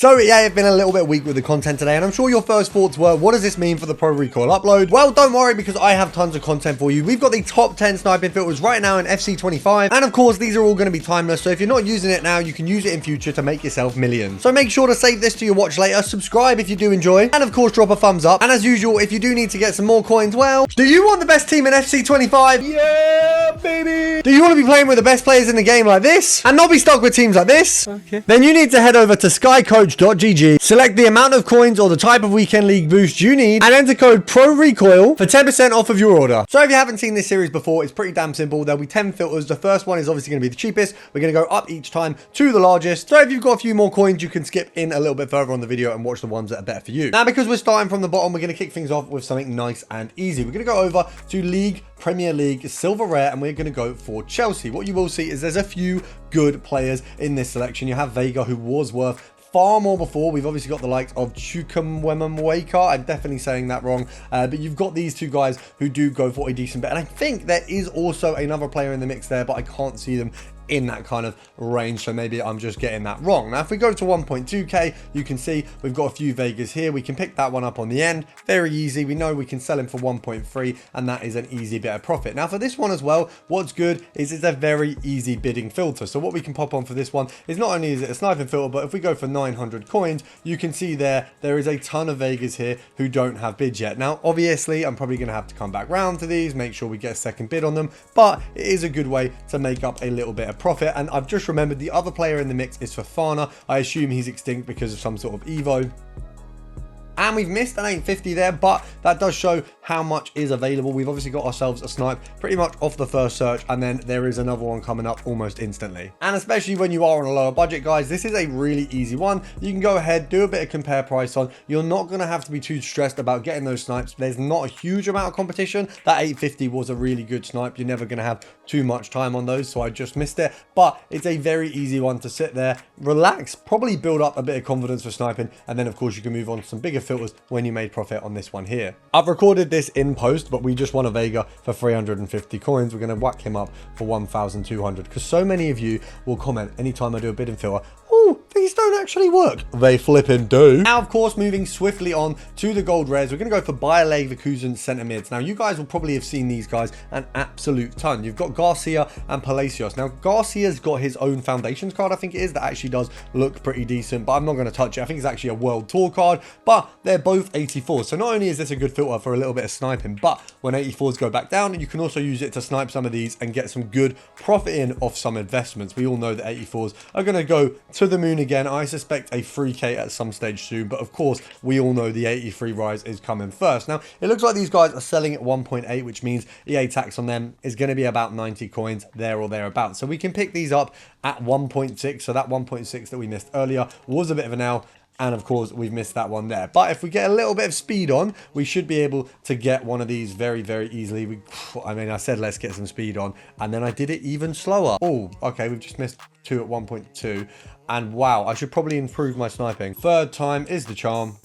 So yeah, I've been a little bit weak with the content today, and I'm sure your first thoughts were, what does this mean for the Pro Recoil upload? Well, don't worry, because I have tons of content for you. We've got the top 10 sniping filters right now in FC 25, and of course, these are all going to be timeless, so if you're not using it now, you can use it in future to make yourself millions. So make sure to save this to your watch later, subscribe if you do enjoy, and of course, drop a thumbs up. And as usual, if you do need to get some more coins, well, do you want the best team in FC 25? Yeah, baby! Do you want to be playing with the best players in the game like this, and not be stuck with teams like this? Okay. Then you need to head over to skycoach.gg, select the amount of coins or the type of weekend league boost you need, and enter code PRORECOIL for 10% off of your order. So if you haven't seen this series before, it's pretty damn simple. There'll be 10 filters. The first one is obviously going to be the cheapest. We're going to go up each time to the largest. So if you've got a few more coins, you can skip in a little bit further on the video and watch the ones that are better for you. Now, because we're starting from the bottom, we're going to kick things off with something nice and easy. We're going to go over to League, Premier League, Silver Rare, and we're going to go for Chelsea. What you will see is there's a few good players in this selection. You have Vega, who was worth far more before. We've obviously got the likes of Chukwuemeka. I'm definitely saying that wrong, but you've got these two guys who do go for a decent bet, and I think there is also another player in the mix there, but I can't see them in that kind of range, so maybe I'm just getting that wrong. Now if we go to 1.2k, you can see we've got a few Vegas here. We can pick that one up on the end, very easy. We know we can sell him for 1.3, and that is an easy bit of profit. Now for this one as well, what's good is it's a very easy bidding filter. So what we can pop on for this one is not only is it a sniping filter, but if we go for 900 coins, you can see there is a ton of Vegas here who don't have bids yet. Now obviously I'm probably going to have to come back round to these, make sure we get a second bid on them, but it is a good way to make up a little bit of profit. And I've just remembered the other player in the mix is Fofana. I assume he's extinct because of some sort of Evo. And we've missed an 850 there, but that does show how much is available. We've obviously got ourselves a snipe pretty much off the first search, and then there is another one coming up almost instantly. And especially when you are on a lower budget, guys, this is a really easy one. You can go ahead, do a bit of compare price on. You're not going to have to be too stressed about getting those snipes. There's not a huge amount of competition. That 850 was a really good snipe. You're never going to have too much time on those, so I just missed it. But it's a very easy one to sit there, relax, probably build up a bit of confidence for sniping, and then of course you can move on to some bigger filters when you made profit on this one here. I've recorded this in post, but we just won a Vega for 350 coins. We're going to whack him up for 1,200, because so many of you will comment anytime I do a bidding filter, oh, these don't actually work. They flipping do. Now, of course, moving swiftly on to the gold rares, we're going to go for Bayer Leverkusen centre mids. Now, you guys will probably have seen these guys an absolute ton. You've got Garcia and Palacios. Now, Garcia's got his own foundations card, I think it is, that actually does look pretty decent, but I'm not going to touch it. I think it's actually a world tour card, but they're both 84. So not only is this a good filter for a little bit of sniping, but when 84s go back down, you can also use it to snipe some of these and get some good profit in off some investments. We all know that 84s are going to go to the moon again. I suspect a 3k at some stage soon, but of course we all know the 83 rise is coming first. Now it looks like these guys are selling at 1.8, which means EA tax on them is going to be about 90 coins there or thereabouts. So we can pick these up at 1.6. So that 1.6 that we missed earlier was a bit of an L, and of course we've missed that one there. But if we get a little bit of speed on, we should be able to get one of these very, very easily. I said let's get some speed on, and then I did it even slower. Oh, okay, we've just missed two at 1.2. And wow, I should probably improve my sniping. Third time is the charm.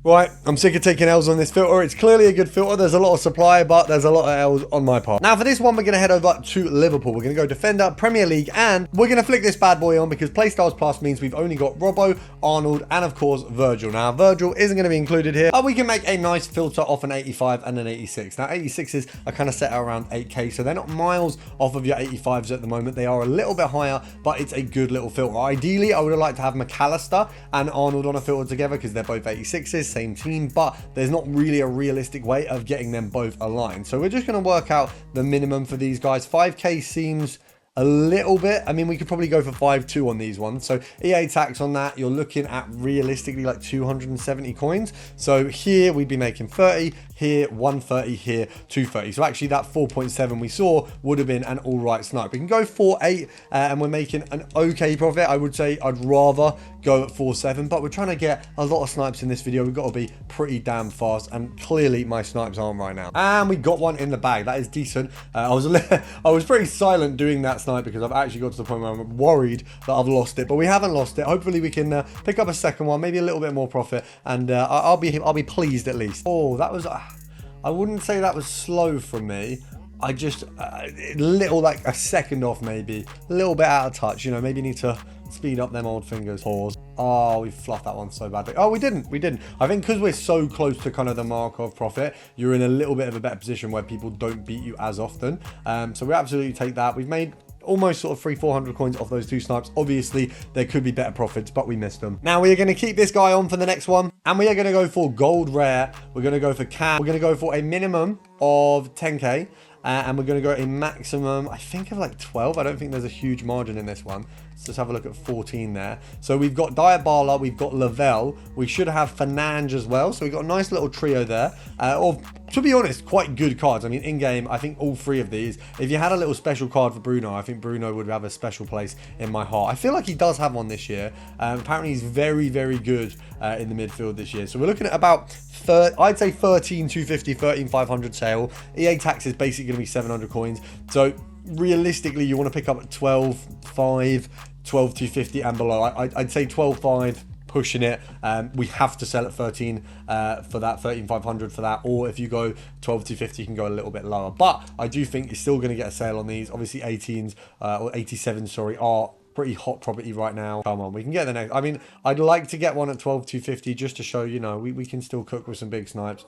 Right, I'm sick of taking L's on this filter. It's clearly a good filter. There's a lot of supply, but there's a lot of L's on my part. Now, for this one, we're going to head over to Liverpool. We're going to go Defender, Premier League, and we're going to flick this bad boy on because Playstyles Plus means we've only got Robbo, Arnold, and of course, Virgil. Now, Virgil isn't going to be included here, but we can make a nice filter off an 85 and an 86. Now, 86s are kind of set at around 8k, so they're not miles off of your 85s at the moment. They are a little bit higher, but it's a good little filter. Ideally, I would have liked to have McAllister and Arnold on a filter together because they're both 86s. Same team, but there's not really a realistic way of getting them both aligned. So we're just going to work out the minimum for these guys. 5k seems a little bit. I mean, we could probably go for 5.2 on these ones. So EA tax on that, you're looking at realistically like 270 coins. So here we'd be making 30, here 130, here 230. So actually that 4.7 we saw would have been an all right snipe. We can go 4.8 and we're making an okay profit. I would say I'd rather go at 4.7, but we're trying to get a lot of snipes in this video. We've got to be pretty damn fast, and clearly my snipes aren't right now. And we got one in the bag. That is decent. I was pretty silent doing that snipe because I've actually got to the point where I'm worried that I've lost it, but we haven't lost it. Hopefully we can pick up a second one, maybe a little bit more profit, and I'll be pleased at least. Oh, that was I wouldn't say that was slow from me, I just, little, like a second off maybe. A little bit out of touch, you know, maybe need to speed up them old fingers. Pause. Oh, we fluffed that one so badly. Oh, we didn't. I think because we're so close to kind of the mark of profit, you're in a little bit of a better position where people don't beat you as often. So we absolutely take that. We've made almost sort of 300-400 coins off those two snipes. Obviously, there could be better profits, but we missed them. Now we are going to keep this guy on for the next one, and we are going to go for gold rare. We're going to go for cam. We're going to go for a minimum of 10k. And we're going to go a maximum, I think, of like 12. I don't think there's a huge margin in this one. Let's just have a look at 14 there. So we've got Diabala, we've got Lavelle. We should have Fernandes as well. So we've got a nice little trio there. Of, to be honest, quite good cards. I mean, in-game, I think all three of these, if you had a little special card for Bruyne, I think Bruyne would have a special place in my heart. I feel like he does have one this year. Apparently, he's very, very good in the midfield this year. So we're looking at about, I'd say 13,250, 13,500 sale. EA tax is basically going to be 700 coins. So realistically, you want to pick up at 12,500, 12,250 and below. I'd say 12,500. Pushing it. We have to sell at 13 for that, 13,500 for that, or if you go 12,250 you can go a little bit lower, but I do think you're still going to get a sale on these. Obviously 18s or 87s, sorry, are pretty hot property right now. Come on, we can get the next. I mean, I'd like to get one at 12,250 just to show, you know, we can still cook with some big snipes.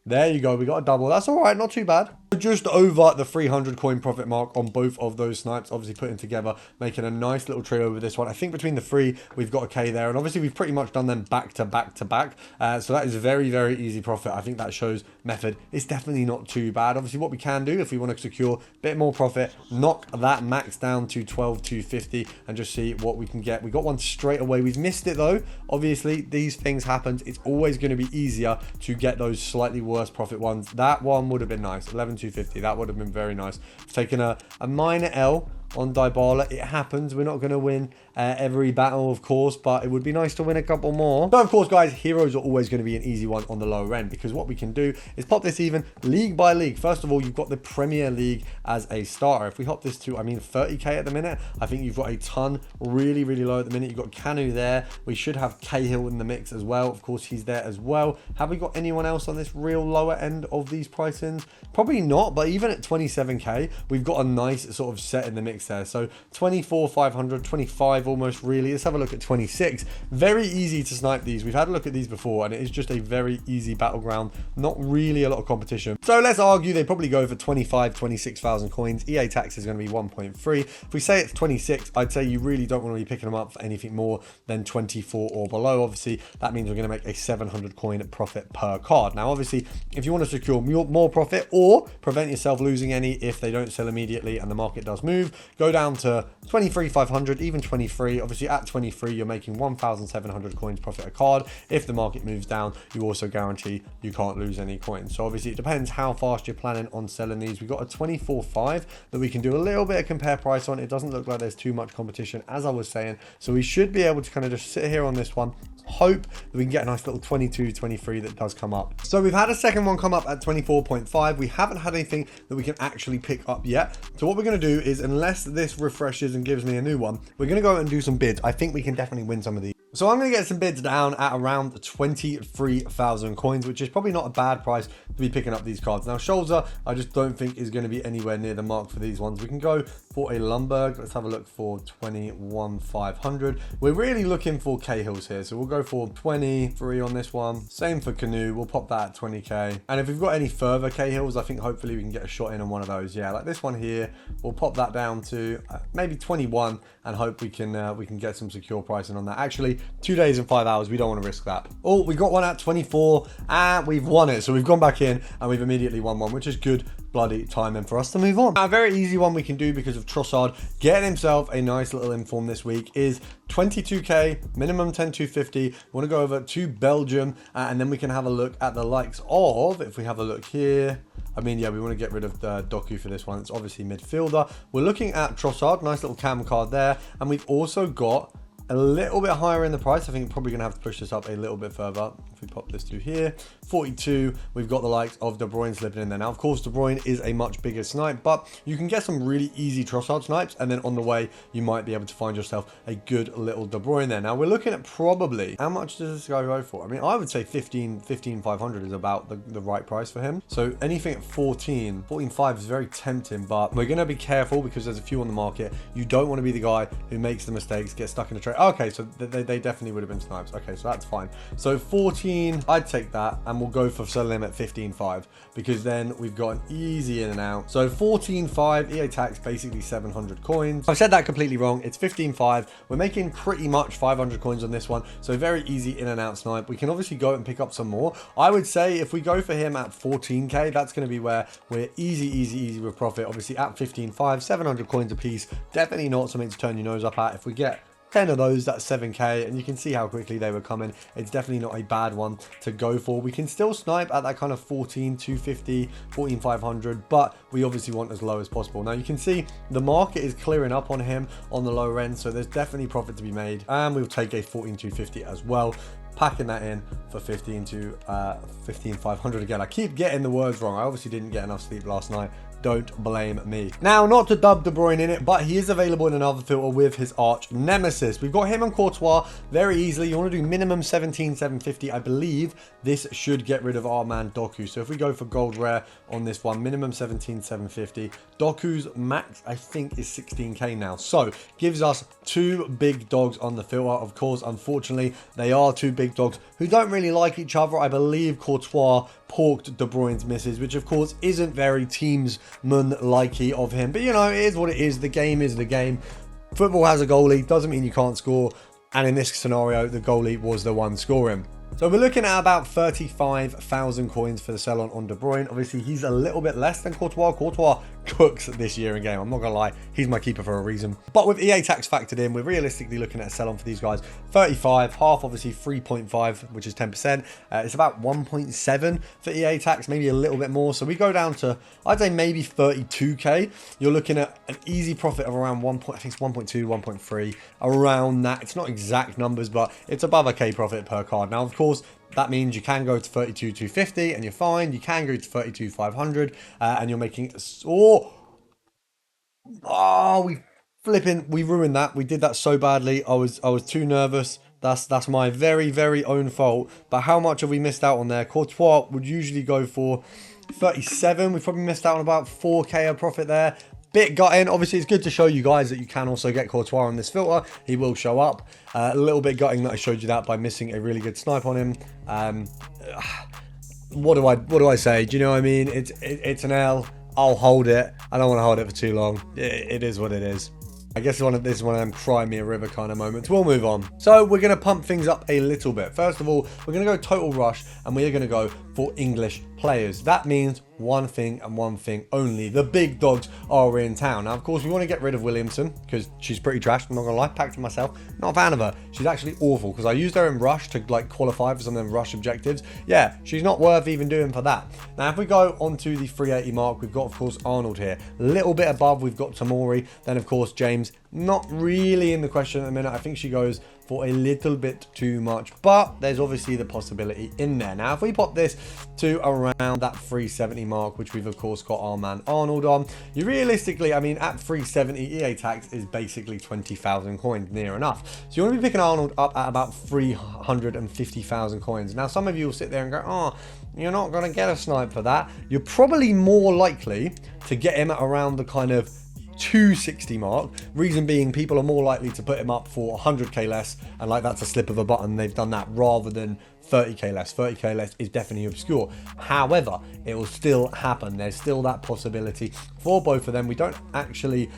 There you go, we got a double. That's all right, not too bad. Just over the 300 coin profit mark on both of those snipes, obviously putting together, making a nice little trio with this one. I think between the three, we've got a K there, and obviously we've pretty much done them back to back to back. So that is very, very easy profit. I think that shows method. It's definitely not too bad. Obviously what we can do if we want to secure a bit more profit, knock that max down to 12,250 and just see what we can get. We got one straight away. We've missed it though. Obviously these things happen. It's always going to be easier to get those slightly worse profit ones. That one would have been nice. 11,250. That would have been very nice. Taking a minor L on Dybala. It happens. We're not going to win every battle, of course, but it would be nice to win a couple more. So, of course, guys, heroes are always going to be an easy one on the lower end, because what we can do is pop this even league by league. First of all, you've got the Premier League as a starter. If we hop this to, I mean, 30k at the minute, I think you've got a ton really, really low at the minute. You've got Canu there. We should have Cahill in the mix as well. Of course, he's there as well. Have we got anyone else on this real lower end of these pricings? Probably not, but even at 27k, we've got a nice sort of set in the mix there. So 24,500, 25 almost really. Let's have a look at 26. Very easy to snipe these. We've had a look at these before, and it is just a very easy battleground. Not really a lot of competition. So let's argue they probably go for 25, 26,000 coins. EA tax is going to be 1.3. If we say it's 26, I'd say you really don't want to be picking them up for anything more than 24 or below. Obviously, that means we're going to make a 700 coin profit per card. Now, obviously, if you want to secure more profit or prevent yourself losing any if they don't sell immediately and the market does move, go down to 23,500, even 23. Obviously, at 23, you're making 1,700 coins profit a card. If the market moves down, you also guarantee you can't lose any coins. So obviously, it depends how fast you're planning on selling these. We've got a 24.5 that we can do a little bit of compare price on. It doesn't look like there's too much competition, as I was saying. So we should be able to kind of just sit here on this one, hope that we can get a nice little 22, 23 that does come up. So we've had a second one come up at 24.5. We haven't had anything that we can actually pick up yet. So what we're going to do is, unless this refreshes and gives me a new one, we're going to go and do some bids. I think we can definitely win some of these. So I'm going to get some bids down at around 23,000 coins, which is probably not a bad price to be picking up these cards. Now, Scholzer, I just don't think is going to be anywhere near the mark for these ones. We can go for a Lumberg. Let's have a look for 21,500. We're really looking for Cahills here, so we'll go for 23 on this one. Same for Canoe. We'll pop that at 20k. And if we've got any further Cahills, I think hopefully we can get a shot in on one of those. Yeah, like this one here. We'll pop that down to maybe 21 and hope we can get some secure pricing on that. Actually, 2 days and 5 hours, we don't want to risk that. Oh, we got one at 24 and we've won it. So we've gone back in and we've immediately won one, which is good bloody timing for us to move on. Now, a very easy one we can do because of Trossard getting himself a nice little inform this week is 22k, minimum 10,250. We want to go over to Belgium and then we can have a look at the likes of, if we have a look here, I mean, yeah, we want to get rid of the Doku for this one. It's obviously midfielder. We're looking at Trossard, nice little cam card there. And we've also got a little bit higher in the price. I think I'm probably going to have to push this up a little bit further. If we pop this to here, 42, we've got the likes of De Bruyne slipping in there. Now, of course, De Bruyne is a much bigger snipe, but you can get some really easy Trossard snipes, and then on the way, you might be able to find yourself a good little De Bruyne there. Now, we're looking at probably, how much does this guy go for? I mean, I would say 15,500 is about the right price for him. So anything at 14.5 is very tempting, but we're going to be careful because there's a few on the market. You don't want to be the guy who makes the mistakes, get stuck in a trade. Okay, so they definitely would have been snipes. Okay, so that's fine. So 14, I'd take that, and we'll go for selling him at 15.5 because then we've got an easy in and out. So 14.5, EA tax, basically 700 coins. I've said that completely wrong. It's 15.5. We're making pretty much 500 coins on this one. So very easy in and out snipe. We can obviously go and pick up some more. I would say if we go for him at 14k, that's going to be where we're easy with profit. Obviously at 15.5, 700 coins a piece. Definitely not something to turn your nose up at. If we get 10 of those, that's 7k, and you can see how quickly they were coming. It's definitely not a bad one to go for. We can still snipe at that kind of 14,250, 14,500, but we obviously want as low as possible. Now you can see the market is clearing up on him on the lower end, so there's definitely profit to be made, and we'll take a 14,250 as well, packing that in for 15,500 again. I keep getting the words wrong. I obviously didn't get enough sleep last night. Don't blame me. Now, not to dub De Bruyne in it, but he is available in another filter with his arch nemesis. We've got him and Courtois very easily. You want to do minimum 17,750. I believe this should get rid of our man Doku. So if we go for gold rare on this one, minimum 17,750. Doku's max, I think, is 16k now. So gives us two big dogs on the filter. Of course, unfortunately, they are two big dogs who don't really like each other. I believe Courtois porked De Bruyne's misses, which of course isn't very teamsman-likey of him. But you know, it is what it is. The game is the game. Football has a goalie, doesn't mean you can't score. And in this scenario, the goalie was the one scoring. So we're looking at about 35,000 coins for the sell on De Bruyne. Obviously, he's a little bit less than Courtois. Courtois cooks this year in game. I'm not going to lie. He's my keeper for a reason. But with EA tax factored in, we're realistically looking at a sell on for these guys. 35, half obviously 3.5, which is 10%. It's about 1.7 for EA tax, maybe a little bit more. So we go down to, I'd say maybe 32k. You're looking at an easy profit of around I think it's 1.2, 1.3, around that. It's not exact numbers, but it's above a K profit per card. Now, of course, that means you can go to 32,250 and you're fine. You can go to 32,500 and you're making... we ruined that. We did that so badly. I was too nervous. That's my very own fault. But how much have we missed out on there? Courtois would usually go for 37. We probably missed out on about 4k of profit there. Bit gutting. Obviously, it's good to show you guys that you can also get Courtois on this filter. He will show up. A little bit gutting that I showed you that by missing a really good snipe on him. What do I say? Do you know what I mean? It's an L. I'll hold it. I don't want to hold it for too long. It is what it is. I guess this is one of them cry me a river kind of moments. We'll move on. So we're going to pump things up a little bit. First of all, we're going to go total rush, and we are going to go for English players. That means one thing and one thing only. The big dogs are in town. Now, of course, we want to get rid of Williamson because she's pretty trash. I'm not going to lie. Packed to myself. Not a fan of her. She's actually awful because I used her in Rush to like qualify for some of them Rush objectives. Yeah, she's not worth even doing for that. Now, if we go onto the 380 mark, we've got, of course, Arnold here. A little bit above, we've got Tamori. Then, of course, James. Not really in the question at the minute. I think she goes for a little bit too much, but there's obviously the possibility in there. Now, if we pop this to around that 370 mark, which we've of course got our man Arnold on, you realistically, I mean, at 370, EA tax is basically 20,000 coins, near enough. So you want to be picking Arnold up at about 350,000 coins. Now, some of you will sit there and go, oh, you're not going to get a snipe for that. You're probably more likely to get him at around the kind of 260 mark. Reason being, people are more likely to put him up for 100k less, and like that's a slip of a button. They've done that rather than 30k less. 30k less is definitely obscure. However, it will still happen. There's still that possibility for both of them. We don't actually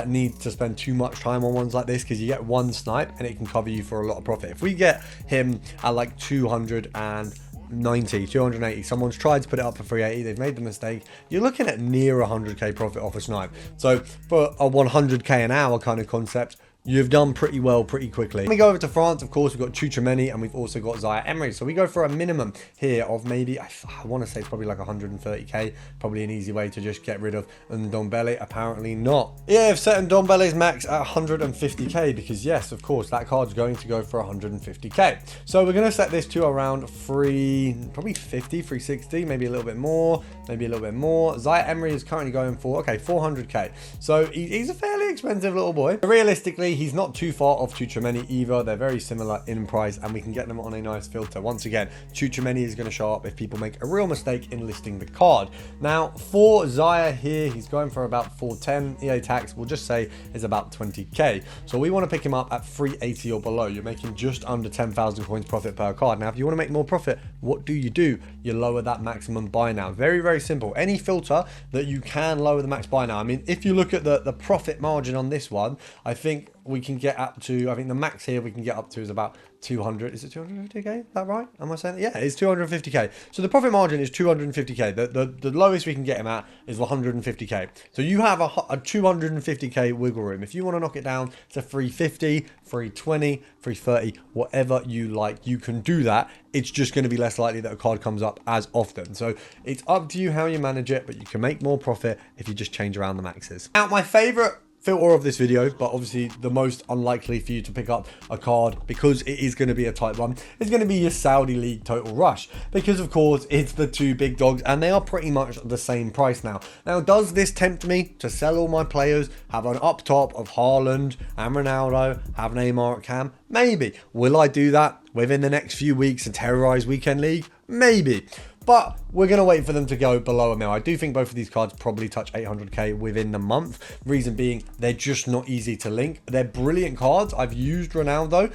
need to spend too much time on ones like this because you get one snipe and it can cover you for a lot of profit. If we get him at like 280, someone's tried to put it up for 380, they've made the mistake, you're looking at near 100k profit off a snipe. So for a 100k an hour kind of concept, you've done pretty well pretty quickly. When we go over to France, of course, we've got Tchouaméni and we've also got Zaire Emery. So we go for a minimum here of maybe, I want to say it's probably like 130k. Probably an easy way to just get rid of Ndombele. Apparently not. Yeah, I've set Ndombele's max at 150k because yes, of course, that card's going to go for 150k. So we're going to set this to around probably 50, 360, maybe a little bit more, maybe a little bit more. Zaire Emery is currently going for, okay, 400k. So he's a fairly expensive little boy. Realistically, he's not too far off Tchouaméni either. They're very similar in price and we can get them on a nice filter. Once again, Tchouaméni is going to show up if people make a real mistake in listing the card. Now, for Zaire here, he's going for about 410. EA tax, we'll just say, is about 20k. So we want to pick him up at 380 or below. You're making just under 10,000 coins profit per card. Now, if you want to make more profit, what do? You lower that maximum buy now. Very, very simple. Any filter that you can lower the max buy now. I mean, if you look at the profit margin on this one, I think we can get up to, I think the max here we can get up to is about 200. Is it 250k? Is that right? Am I saying that? Yeah, it's 250k. So the profit margin is 250k. The lowest we can get him at is 150k. So you have a 250k wiggle room. If you want to knock it down to 350, 320, 330, whatever you like, you can do that. It's just going to be less likely that a card comes up as often. So it's up to you how you manage it, but you can make more profit if you just change around the maxes. Now, my favorite filter of this video, but obviously the most unlikely for you to pick up a card because it is going to be a type 1, is going to be your Saudi League Total Rush, because of course it's the two big dogs and they are pretty much the same price now. Now, does this tempt me to sell all my players, have an up top of Haaland and Ronaldo, have Neymar at cam? Maybe. Will I do that within the next few weeks and terrorize Weekend League? Maybe. But we're going to wait for them to go below a mil. I do think both of these cards probably touch 800k within the month. Reason being, they're just not easy to link. They're brilliant cards. I've used Ronaldo,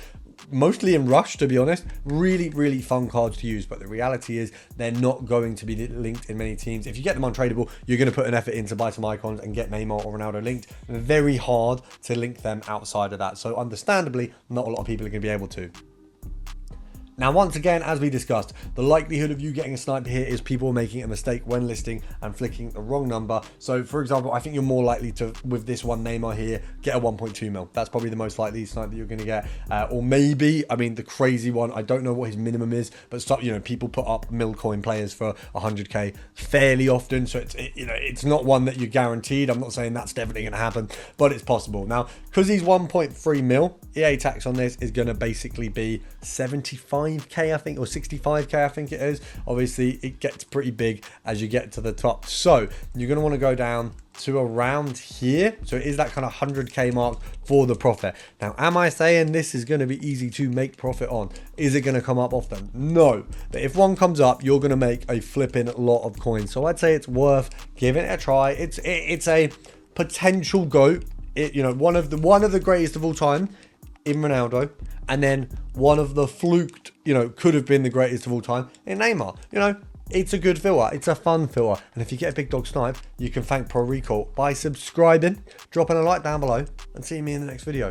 mostly in Rush, to be honest. Really, really fun cards to use. But the reality is they're not going to be linked in many teams. If you get them untradeable, you're going to put an effort in to buy some icons and get Neymar or Ronaldo linked. Very hard to link them outside of that. So understandably, not a lot of people are going to be able to. Now, once again, as we discussed, the likelihood of you getting a sniper here is people making a mistake when listing and flicking the wrong number. So, for example, I think you're more likely to, with this one Neymar here, get a 1.2 mil. That's probably the most likely sniper that you're going to get. Or maybe, I mean, the crazy one, I don't know what his minimum is, but stop, you know, people put up mil coin players for 100k fairly often. So, it's not one that you're guaranteed. I'm not saying that's definitely going to happen, but it's possible. Now, because he's 1.3 mil, EA tax on this is going to basically be 75k, I think, or 65k, I think it is. Obviously, it gets pretty big as you get to the top. So you're going to want to go down to around here. So it is that kind of 100k mark for the profit. Now, am I saying this is going to be easy to make profit on? Is it going to come up often? No. But if one comes up, you're going to make a flipping lot of coins. So I'd say it's worth giving it a try. It's a potential GOAT. One of the greatest of all time in Ronaldo, and then one of the fluked, could have been the greatest of all time in Neymar. It's a good filter. It's a fun filter. And if you get a big dog snipe, you can thank Pro Recall by subscribing, dropping a like down below, and seeing me in the next video.